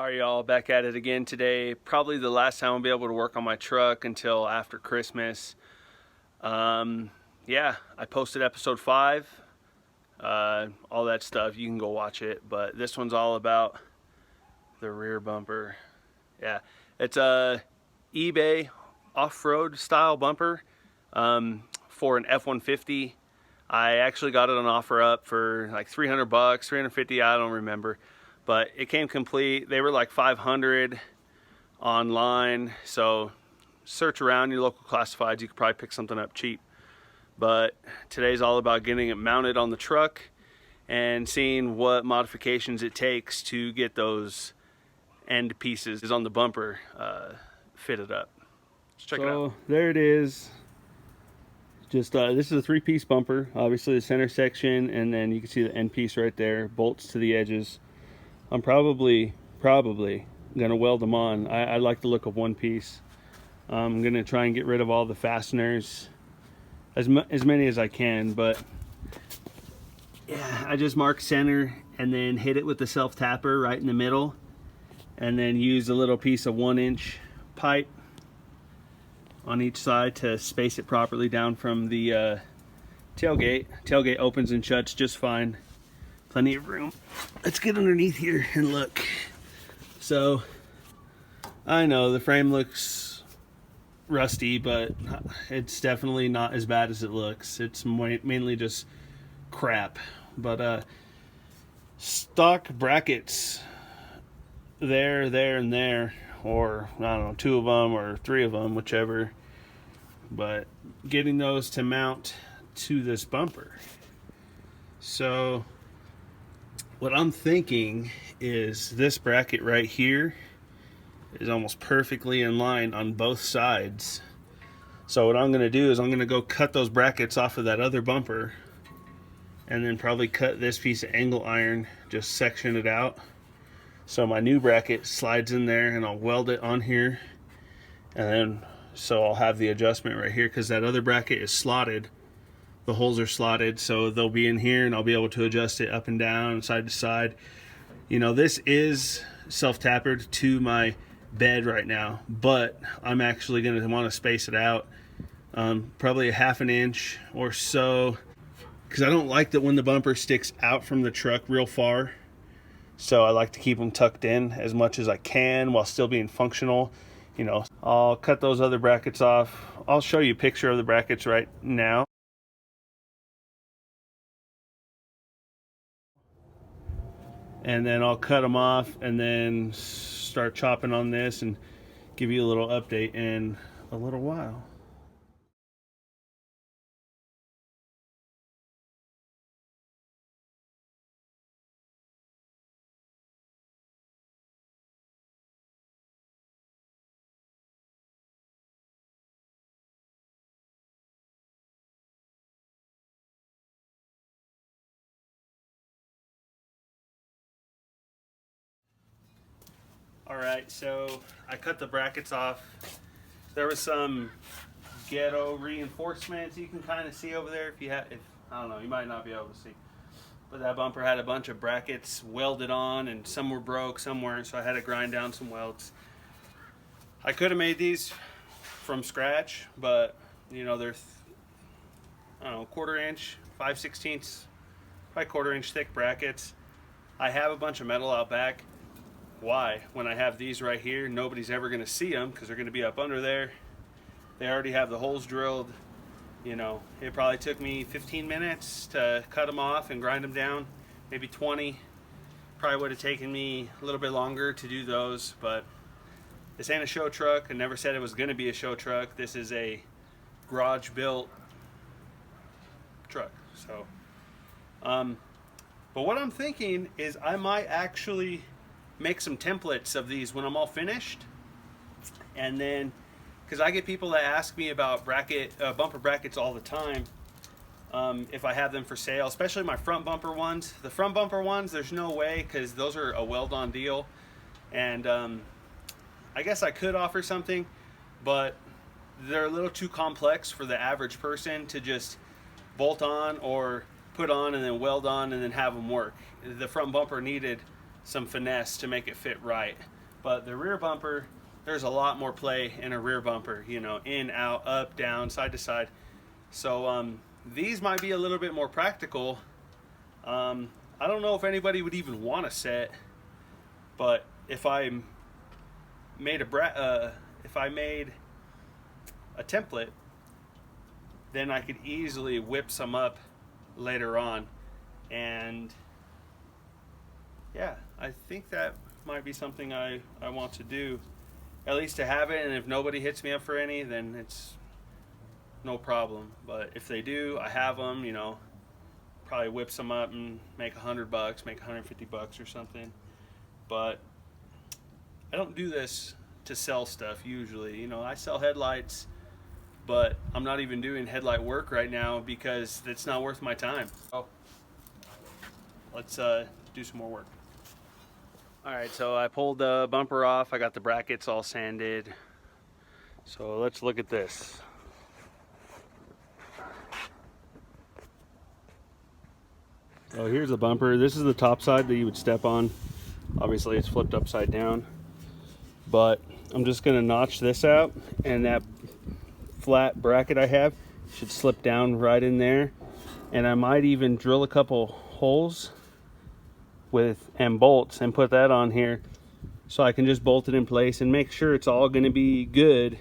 Alright y'all, back at it again today. Probably the last time I'll be able to work on my truck until after Christmas. Yeah, I posted episode 5. All that stuff, you can go watch it. But this one's all about the rear bumper. Yeah, it's a eBay off-road style bumper for an F-150. I actually got it on OfferUp for like 300 bucks, 350, I don't remember. But it came complete. They were like 500 online. So search around your local classifieds. You could probably pick something up cheap. But today's all about getting it mounted on the truck and seeing what modifications it takes to get those end pieces on the bumper fitted up. Let's check it out. So there it is. Just this is a 3-piece bumper. Obviously the center section, and then you can see the end piece right there. Bolts to the edges. I'm probably gonna weld them on. I like the look of one piece. I'm gonna try and get rid of all the fasteners, as many as I can. But yeah, I just mark center and then hit it with the self tapper right in the middle, and then use a little piece of 1-inch pipe on each side to space it properly down from the tailgate. Tailgate opens and shuts just fine. Plenty of room. Let's get underneath here and look. So I know the frame looks rusty, but it's definitely not as bad as it looks. It's mainly just crap. But stock brackets there, and there, or I don't know, 2 of them or 3 of them, whichever. But getting those to mount to this bumper. So what I'm thinking is this bracket right here is almost perfectly in line on both sides. So what I'm going to do is I'm going to go cut those brackets off of that other bumper, and then probably cut this piece of angle iron, just section it out so my new bracket slides in there, and I'll weld it on here. And then so I'll have the adjustment right here, because that other bracket is slotted. The holes are slotted, so they'll be in here, and I'll be able to adjust it up and down, side to side. You know, this is self-tappered to my bed right now, but I'm actually going to want to space it out, probably a 1/2 inch or so, because I don't like that when the bumper sticks out from the truck real far. So I like to keep them tucked in as much as I can while still being functional. You know, I'll cut those other brackets off. I'll show you a picture of the brackets right now. And then I'll cut them off and then start chopping on this and give you a little update in a little while. Alright, so I cut the brackets off. There was some ghetto reinforcements you can kind of see over there. If I don't know, you might not be able to see. But that bumper had a bunch of brackets welded on, and some were broke, some weren't, so I had to grind down some welds. I could have made these from scratch, but you know, they're I don't know, 1/4 inch, 5/16, probably 1/4 inch thick brackets. I have a bunch of metal out back. Why? When I have these right here, nobody's ever going to see them because they're going to be up under there. They already have the holes drilled. You know, it probably took me 15 minutes to cut them off and grind them down, maybe 20. Probably would have taken me a little bit longer to do those, but this ain't a show truck. I never said it was going to be a show truck. This is a garage built truck. So, but what I'm thinking is I might actually make some templates of these when I'm all finished, and then because I get people that ask me about bumper brackets all the time, if I have them for sale, especially my front bumper ones. The front bumper ones, there's no way, because those are a weld-on deal, and I guess I could offer something, but they're a little too complex for the average person to just bolt on or put on and then weld on and then have them work. The front bumper needed some finesse to make it fit right. But the rear bumper, there's a lot more play in a rear bumper, you know, in, out, up, down, side to side. So these might be a little bit more practical. I don't know if anybody would even want a set, but if I made a template, then I could easily whip some up later on. And yeah, I think that might be something I want to do, at least to have it. And if nobody hits me up for any, then it's no problem. But if they do, I have them, you know, probably whip some up and make $100, make $150 or something. But I don't do this to sell stuff usually. You know, I sell headlights, but I'm not even doing headlight work right now because it's not worth my time. Oh, let's do some more work. All right, so I pulled the bumper off. I got the brackets all sanded. So let's look at this. Oh, here's the bumper. This is the top side that you would step on. Obviously it's flipped upside down, but I'm just gonna notch this out, and that flat bracket I have should slip down right in there. And I might even drill a couple holes and bolts and put that on here, so I can just bolt it in place and make sure it's all going to be good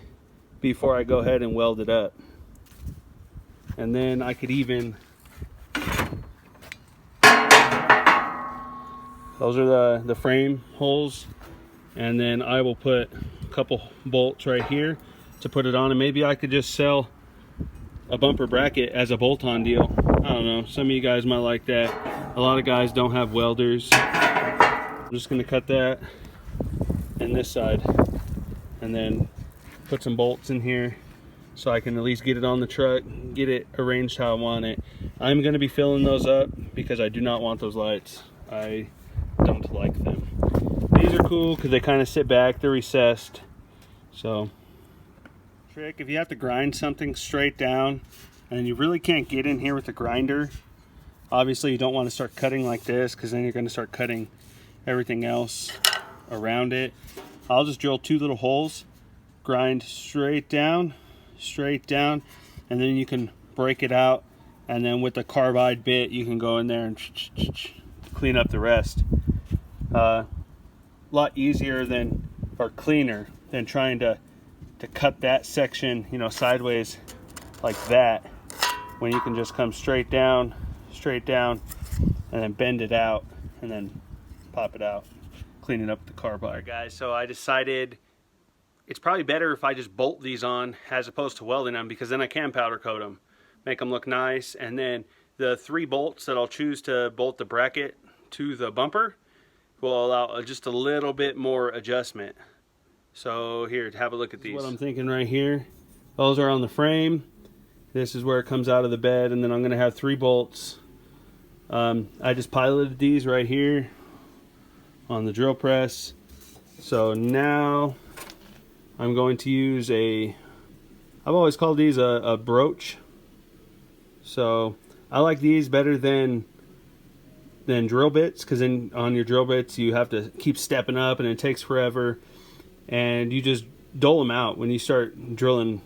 before I go ahead and weld it up. And then I could even, those are the frame holes, and then I will put a couple bolts right here to put it on. And maybe I could just sell a bumper bracket as a bolt-on deal. I don't know, some of you guys might like that. A lot of guys don't have welders. I'm just going to cut that in this side and then put some bolts in here so I can at least get it on the truck, get it arranged how I want it. I'm going to be filling those up because I do not want those lights. I don't like them. These are cool because they kind of sit back, they're recessed. So, trick, if you have to grind something straight down and you really can't get in here with the grinder, obviously you don't want to start cutting like this, because then you're going to start cutting everything else around it. I'll just drill 2 little holes, grind straight down, and then you can break it out, and then with the carbide bit you can go in there and clean up the rest. A lot easier than, or cleaner than trying to cut that section, you know, sideways like that, when you can just come straight down, and then bend it out, and then pop it out, clean it up with the carbide. Right, guys, so I decided it's probably better if I just bolt these on as opposed to welding them, because then I can powder coat them, make them look nice. And then the 3 bolts that I'll choose to bolt the bracket to the bumper will allow just a little bit more adjustment. So here, have a look at these. What I'm thinking right here, those are on the frame. This is where it comes out of the bed, and then I'm going to have 3 bolts. I just piloted these right here on the drill press. So now I'm going to use I've always called these a broach. So I like these better than drill bits, because then on your drill bits you have to keep stepping up and it takes forever, and you just dole them out when you start drilling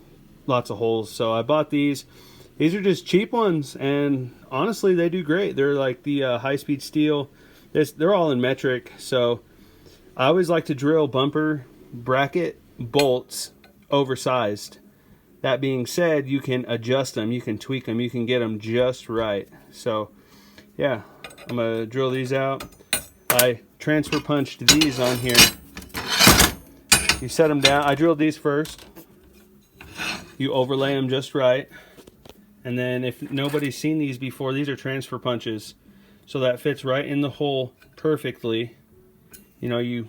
lots of holes. So I bought these. These are just cheap ones, and honestly they do great. They're like the high-speed steel. They're all in metric. So I always like to drill bumper bracket bolts oversized. That being said, you can adjust them, you can tweak them, you can get them just right. So yeah, I'm gonna drill these out. I transfer punched these on here. You set them down. I drilled these first. You overlay them just right. And then if nobody's seen these before, these are transfer punches. So that fits right in the hole perfectly. You know, you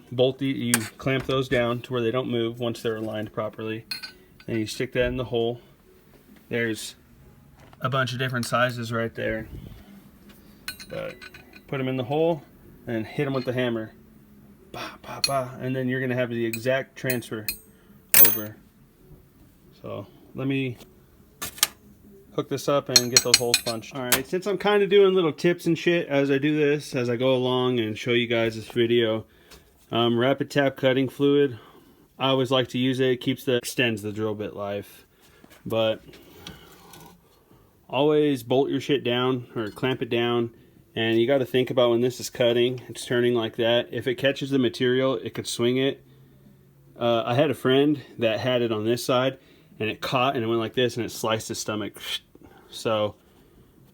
clamp those down to where they don't move once they're aligned properly. And you stick that in the hole. There's a bunch of different sizes right there. But put them in the hole and hit them with the hammer. Bah, bah, bah. And then you're going to have the exact transfer over. So let me hook this up and get those holes punched. All right, since I'm kind of doing little tips and shit as I do this, as I go along and show you guys this video, rapid tap cutting fluid, I always like to use it. It extends the drill bit life. But always bolt your shit down or clamp it down, and you got to think about when this is cutting, it's turning like that. If it catches the material, it could swing it. I had a friend that had it on this side, and it caught and it went like this, and it sliced his stomach. So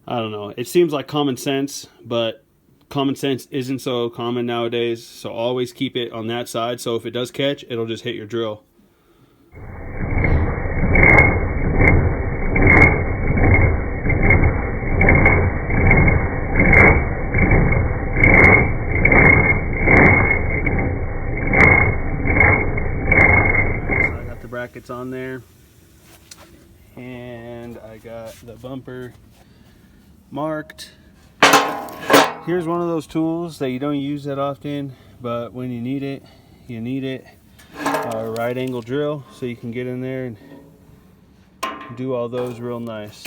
I don't know, it seems like common sense, but common sense isn't so common nowadays. So always keep it on that side, so if it does catch, it'll just hit your drill. So I got the brackets on there, and I got the bumper marked. Here's one of those tools that you don't use that often, but when you need it, you need it. A right angle drill, so you can get in there and do all those real nice.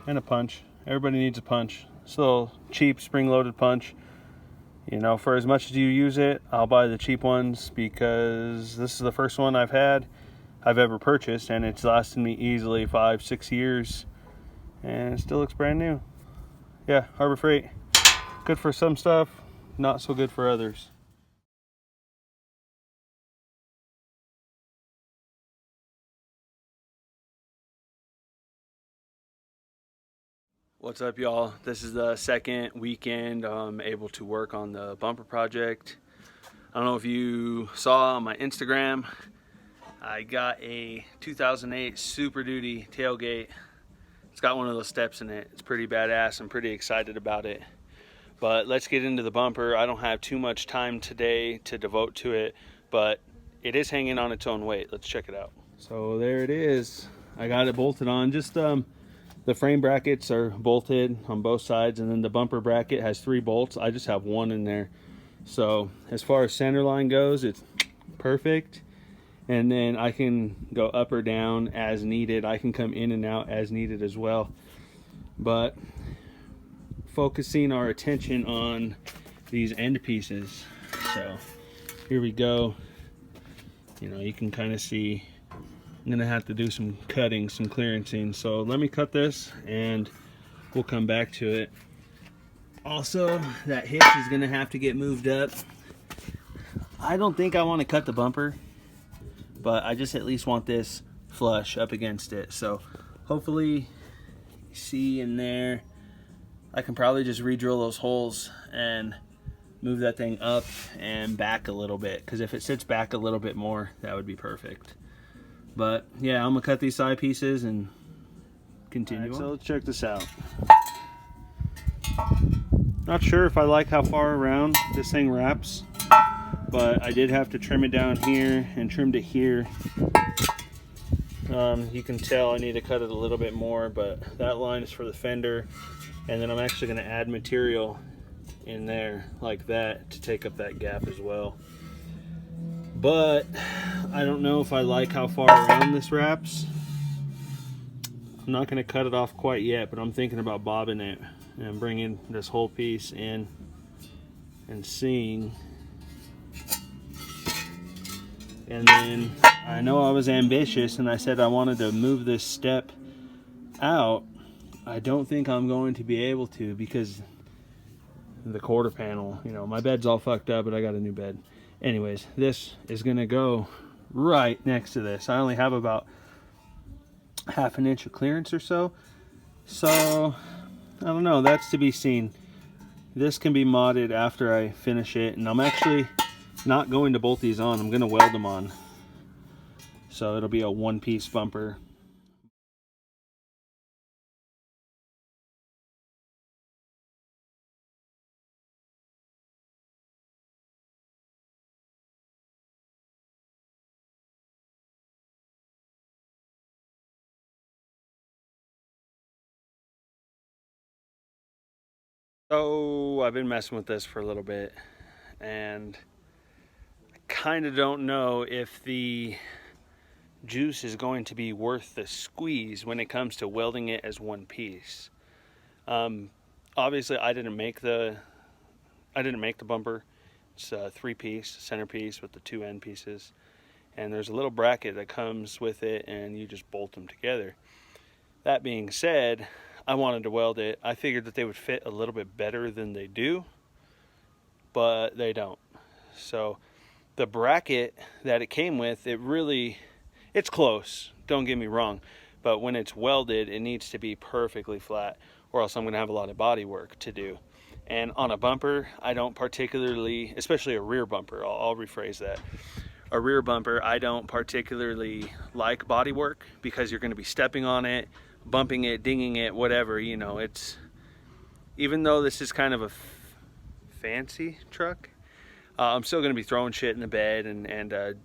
And a punch. Everybody needs a punch. It's a little cheap spring-loaded punch. You know, for as much as you use it, I'll buy the cheap ones because this is the first one I've ever purchased, and it's lasted me easily 5-6 years, and it still looks brand new. Yeah, Harbor Freight, good for some stuff, not so good for others. What's up, y'all? This is the second weekend I'm able to work on the bumper project. I don't know if you saw on my Instagram, I got a 2008 Super Duty tailgate. It's got one of those steps in it. It's pretty badass. I'm pretty excited about it. But let's get into the bumper. I don't have too much time today to devote to it, but it is hanging on its own weight. Let's check it out. So there it is. I got it bolted on. Just the frame brackets are bolted on both sides, and then the bumper bracket has 3 bolts. I just have 1 in there. So as far as center line goes, it's perfect. And then I can go up or down as needed. I can come in and out as needed as well. But focusing our attention on these end pieces. So here we go. You know, you can kind of see I'm gonna have to do some cutting, some clearancing. So let me cut this and we'll come back to it. Also, that hitch is gonna have to get moved up. I don't think I want to cut the bumper, but I just at least want this flush up against it. So hopefully you see in there, I can probably just re-drill those holes and move that thing up and back a little bit, because if it sits back a little bit more, that would be perfect. But yeah, I'm gonna cut these side pieces and continue on. So let's check this out. Not sure if I like how far around this thing wraps, but I did have to trim it down here and trimmed it here. You can tell I need to cut it a little bit more, but that line is for the fender, and then I'm actually going to add material in there like that to take up that gap as well. But I don't know if I like how far around this wraps. I'm not going to cut it off quite yet, but I'm thinking about bobbing it and bringing this whole piece in and seeing. And then I know I was ambitious and I said I wanted to move this step out. I don't think I'm going to be able to, because the quarter panel, you know, my bed's all fucked up, but I got a new bed. Anyways, this is gonna go right next to this. I only have about ½ an inch of clearance or so. So I don't know, that's to be seen. This can be modded after I finish it, and I'm actually not going to bolt these on. I'm gonna weld them on. So it'll be a one-piece bumper. So I've been messing with this for a little bit, and I kind of don't know if the juice is going to be worth the squeeze when it comes to welding it as one piece. Obviously I didn't make the bumper. It's a 3-piece centerpiece with the 2 end pieces, and there's a little bracket that comes with it, and you just bolt them together. That being said, I wanted to weld it. I figured that they would fit a little bit better than they do, but they don't. So the bracket that it came with, it's close, don't get me wrong, but when it's welded, it needs to be perfectly flat, or else I'm going to have a lot of body work to do. And on a bumper, I don't particularly, especially a rear bumper, I'll rephrase that. A rear bumper, I don't particularly like body work, because you're going to be stepping on it, bumping it, dinging it, whatever, you know. It's, even though this is kind of a fancy truck, I'm still going to be throwing shit in the bed and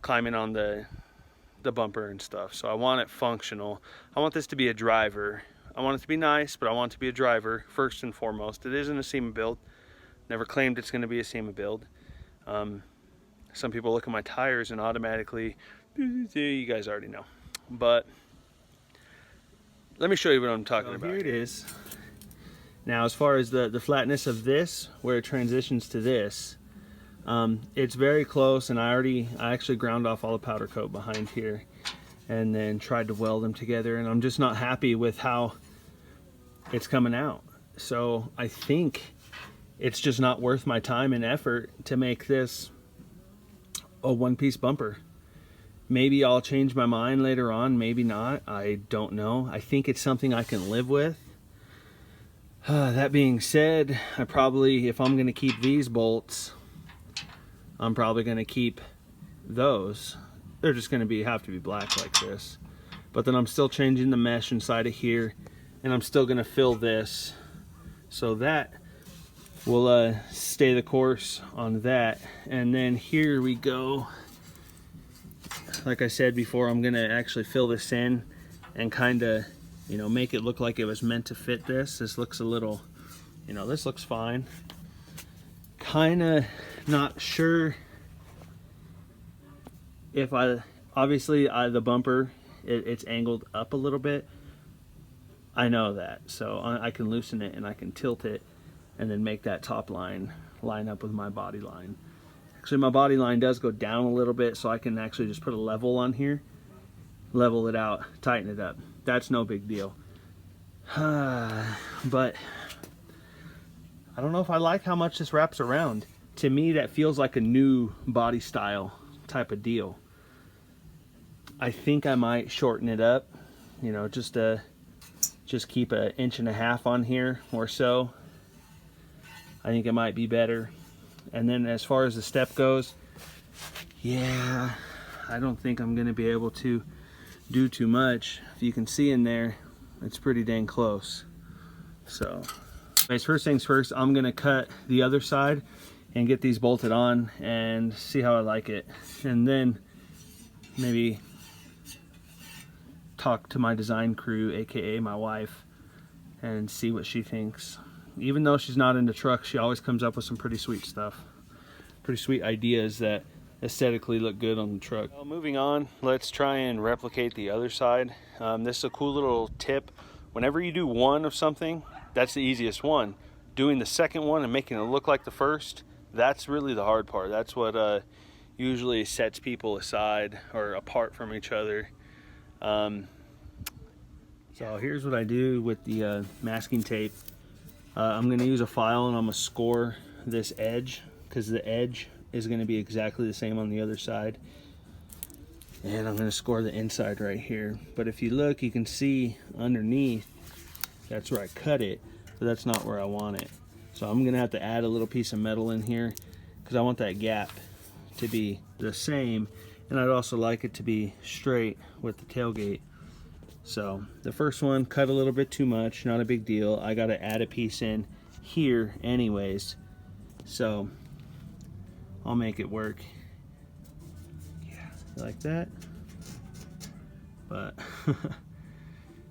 climbing on the bumper and stuff. So I want it functional. I want this to be a driver. I want it to be nice, but I want it to be a driver first and foremost. It isn't a SEMA build. Never claimed it's going to be a SEMA build. Some people look at my tires and automatically, you guys already know. But let me show you what I'm talking about. Here it is. Now, as far as the flatness of this, where it transitions to this, it's very close, and I actually ground off all the powder coat behind here and then tried to weld them together, and I'm just not happy with how it's coming out. So I think it's just not worth my time and effort to make this a one-piece bumper. Maybe I'll change my mind later on, maybe not, I don't know. I think it's something I can live with. That being said, if I'm gonna keep these bolts, I'm probably gonna keep those. They're just gonna have to be black like this. But then I'm still changing the mesh inside of here, and I'm still gonna fill this. So that will stay the course on that. And then here we go. Like I said before, I'm gonna actually fill this in and kinda, you know, make it look like it was meant to fit this. This looks a little, you know, this looks fine. Kinda not sure if obviously the bumper, it's angled up a little bit. I know that, so I can loosen it and I can tilt it and then make that top line line up with my body line. Actually, my body line does go down a little bit, so I can actually just put a level on here, level it out, tighten it up. That's no big deal. But I don't know if I like how much this wraps around. To me, that feels like a new body style type of deal. I think I might shorten it up, you know, just keep 1.5 inches on here or so. I think it might be better. And then as far as the step goes, yeah, I don't think I'm gonna be able to do too much. If you can see in there, it's pretty dang close. So anyways, first things first, I'm gonna cut the other side and get these bolted on and see how I like it, and then maybe talk to my design crew, aka my wife, and see what she thinks. Even though she's not into trucks, she always comes up with some pretty sweet stuff, pretty sweet ideas that aesthetically look good on the truck. Well, moving on, let's try and replicate the other side. This is a cool little tip. Whenever you do one of something, that's the easiest one. Doing the second one and making it look like the first, that's really the hard part. That's what usually sets people aside or apart from each other. So here's what I do with the masking tape. I'm going to use a file and I'm going to score this edge, because the edge is going to be exactly the same on the other side. And I'm going to score the inside right here. But if you look, you can see underneath, that's where I cut it, but that's not where I want it. So I'm going to have to add a little piece of metal in here, because I want that gap to be the same, and I'd also like it to be straight with the tailgate. So the first one cut a little bit too much, not a big deal. I got to add a piece in here anyways, so I'll make it work. Yeah, like that. But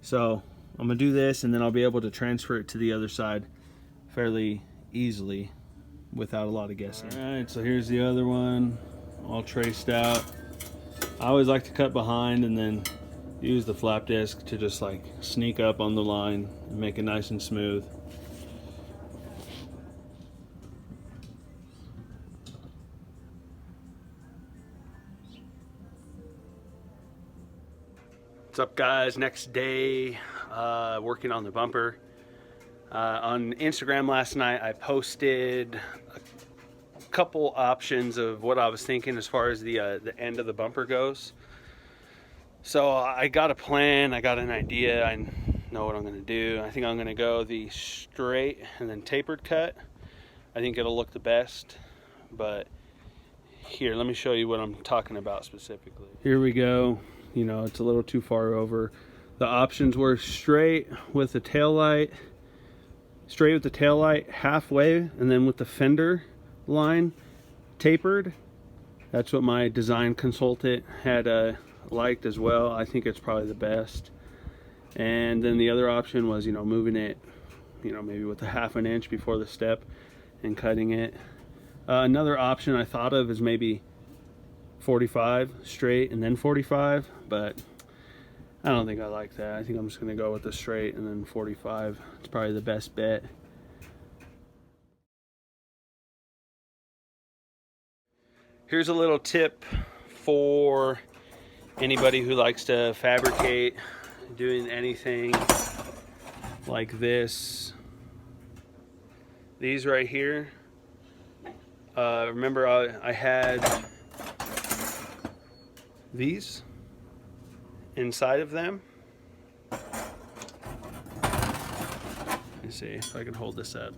so I'm gonna do this, and then I'll be able to transfer it to the other side fairly easily without a lot of guessing. All right, so here's the other one, all traced out. I always like to cut behind and then use the flap disc to just like sneak up on the line and make it nice and smooth. What's up, guys? Next day, working on the bumper. On Instagram last night, I posted a couple options of what I was thinking as far as the end of the bumper goes. So I got a plan, I got an idea, I know what I'm going to do. I think I'm going to go the straight and then tapered cut. I think it'll look the best, but here, let me show you what I'm talking about specifically. Here we go. You know, it's a little too far over. The options were straight with the tail light, halfway, and then with the fender line tapered. That's what my design consultant had liked as well. I think it's probably the best. And then the other option was, you know, moving it, you know, maybe with a 1/2 inch before the step and cutting it. Another option I thought of is maybe 45 straight and then 45, but I don't think I like that. I think I'm just going to go with the straight and then 45. It's probably the best bet. Here's a little tip for anybody who likes to fabricate, doing anything like this. These right here, remember I had these inside of them. Let me see if I can hold this up.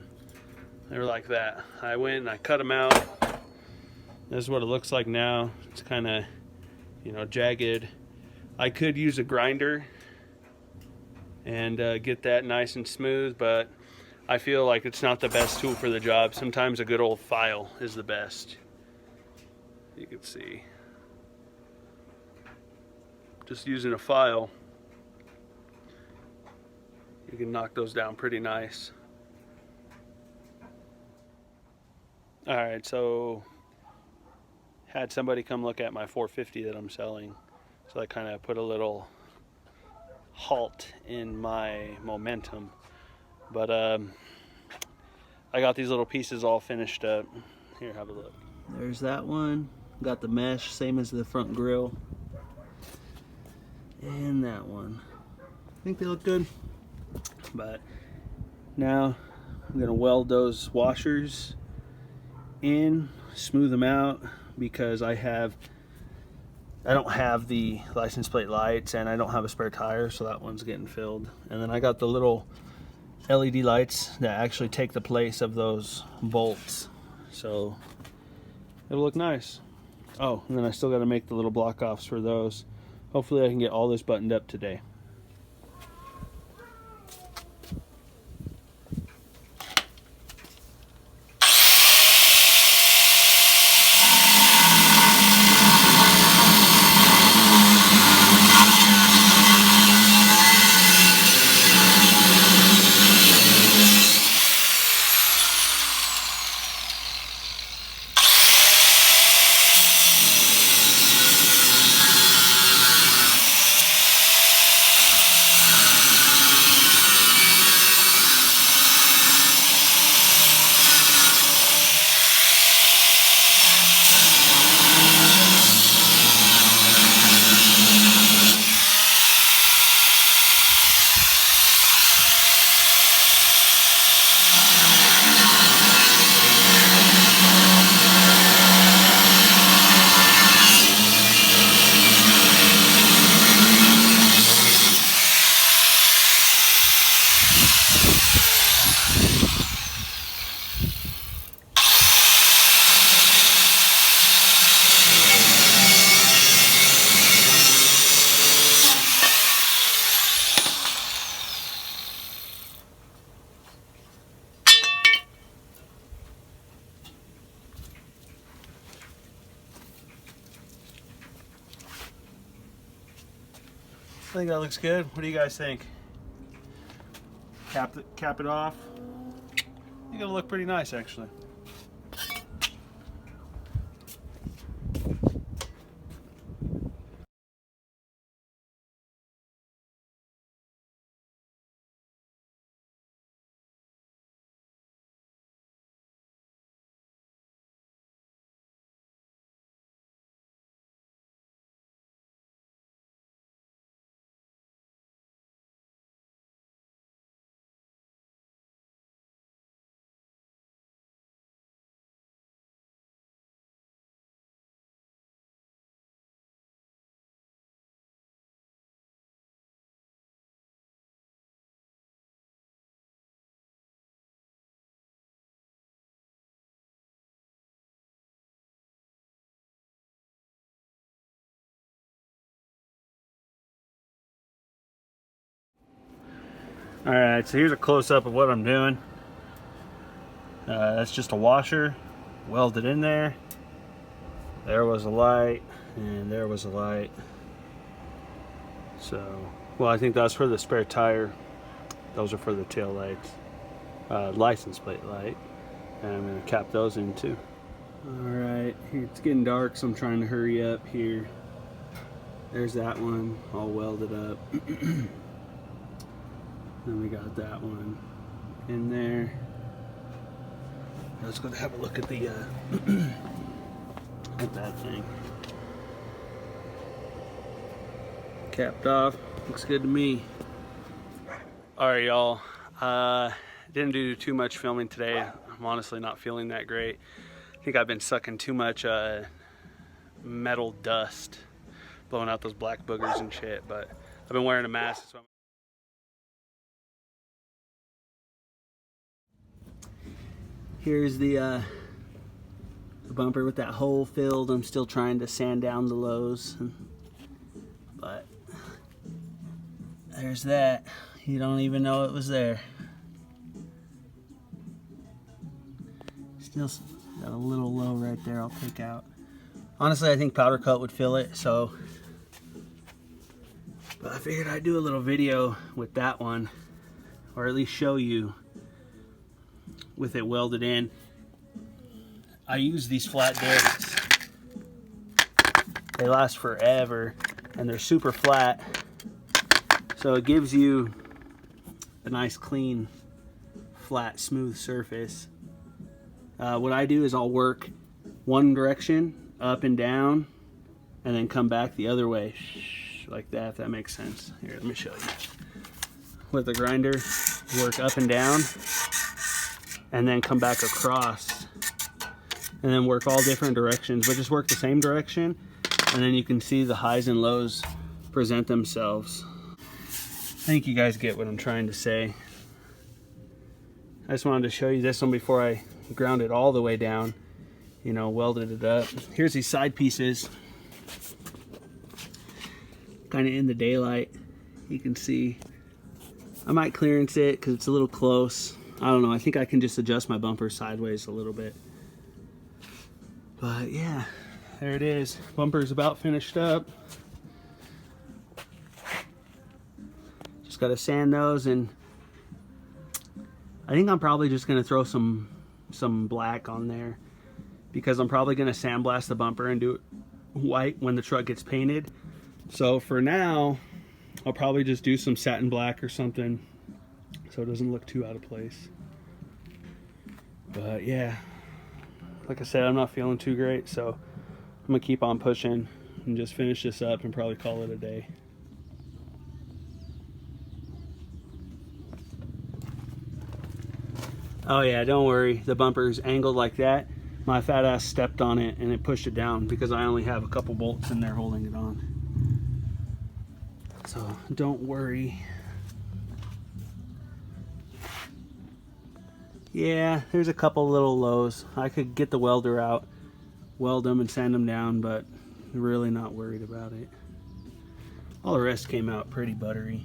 They were like that. I went and I cut them out. This is what it looks like now. It's kind of, you know, jagged. I could use a grinder and get that nice and smooth, but I feel like it's not the best tool for the job. Sometimes a good old file is the best. You can see. Just using a file, you can knock those down pretty nice. All right, so had somebody come look at my 450 that I'm selling, so I kind of put a little halt in my momentum. But I got these little pieces all finished up. Here, have a look. There's that one. Got the mesh, same as the front grille. And that one. I think they look good. But now I'm gonna weld those washers in, smooth them out, because I don't have the license plate lights and I don't have a spare tire, so that one's getting filled. And then I got the little LED lights that actually take the place of those bolts, so it'll look nice. Oh, and then I still got to make the little block offs for those. Hopefully I can get all this buttoned up today. I think that looks good. What do you guys think? Cap it off. I think it'll look pretty nice, actually. Alright, so here's a close-up of what I'm doing. That's just a washer welded in there. There was a light, and there was a light. So, well, I think that's for the spare tire. Those are for the tail lights. License plate light. And I'm going to cap those in too. Alright, it's getting dark, so I'm trying to hurry up here. There's that one all welded up. Then we got that one in there. Let's go have a look at the at that thing. Capped off, looks good to me. Alright, y'all. Didn't do too much filming today. I'm honestly not feeling that great. I think I've been sucking too much metal dust, blowing out those black boogers and shit, but I've been wearing a mask. So here's the bumper with that hole filled. I'm still trying to sand down the lows, but there's that. You don't even know it was there. Still got a little low right there I'll take out. Honestly, I think powder coat would fill it, so. But I figured I'd do a little video with that one, or at least show you with it welded in. I use these flat discs. They last forever, and they're super flat, so it gives you a nice clean, flat, smooth surface. What I do is I'll work one direction, up and down, and then come back the other way, like that, if that makes sense. Here, let me show you. With the grinder, work up and down, and then come back across, and then work all different directions, but just work the same direction, and then you can see the highs and lows present themselves. I think you guys get what I'm trying to say. I just wanted to show you this one before I ground it all the way down, you know, welded it up. Here's these side pieces, kind of in the daylight. You can see I might clearance it because it's a little close. I don't know, I think I can just adjust my bumper sideways a little bit. But yeah, there it is. Bumper's about finished up. Just gotta sand those, and I think I'm probably just gonna throw some black on there, because I'm probably gonna sandblast the bumper and do it white when the truck gets painted. So for now, I'll probably just do some satin black or something so it doesn't look too out of place. But yeah, like I said, I'm not feeling too great, so I'm gonna keep on pushing and just finish this up and probably call it a day. Oh yeah, don't worry, the bumper's angled like that. My fat ass stepped on it and it pushed it down because I only have a couple bolts in there holding it on. So don't worry. Yeah, there's a couple little lows. I could get the welder out, weld them and sand them down, but really not worried about it. All the rest came out pretty buttery.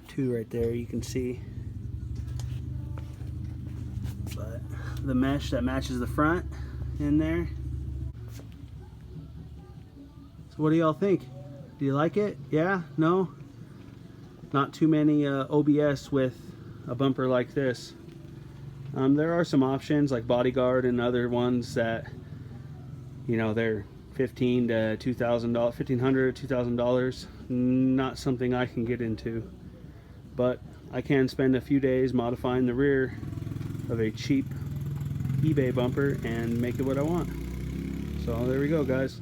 Two right there, you can see. But the mesh that matches the front in there. So what do y'all think? Do you like it? Yeah? No? Not too many OBS with a bumper like this. There are some options like Bodyguard and other ones that, you know, they're $1,500 to $2,000. Not something I can get into. But I can spend a few days modifying the rear of a cheap eBay bumper and make it what I want. So there we go, guys.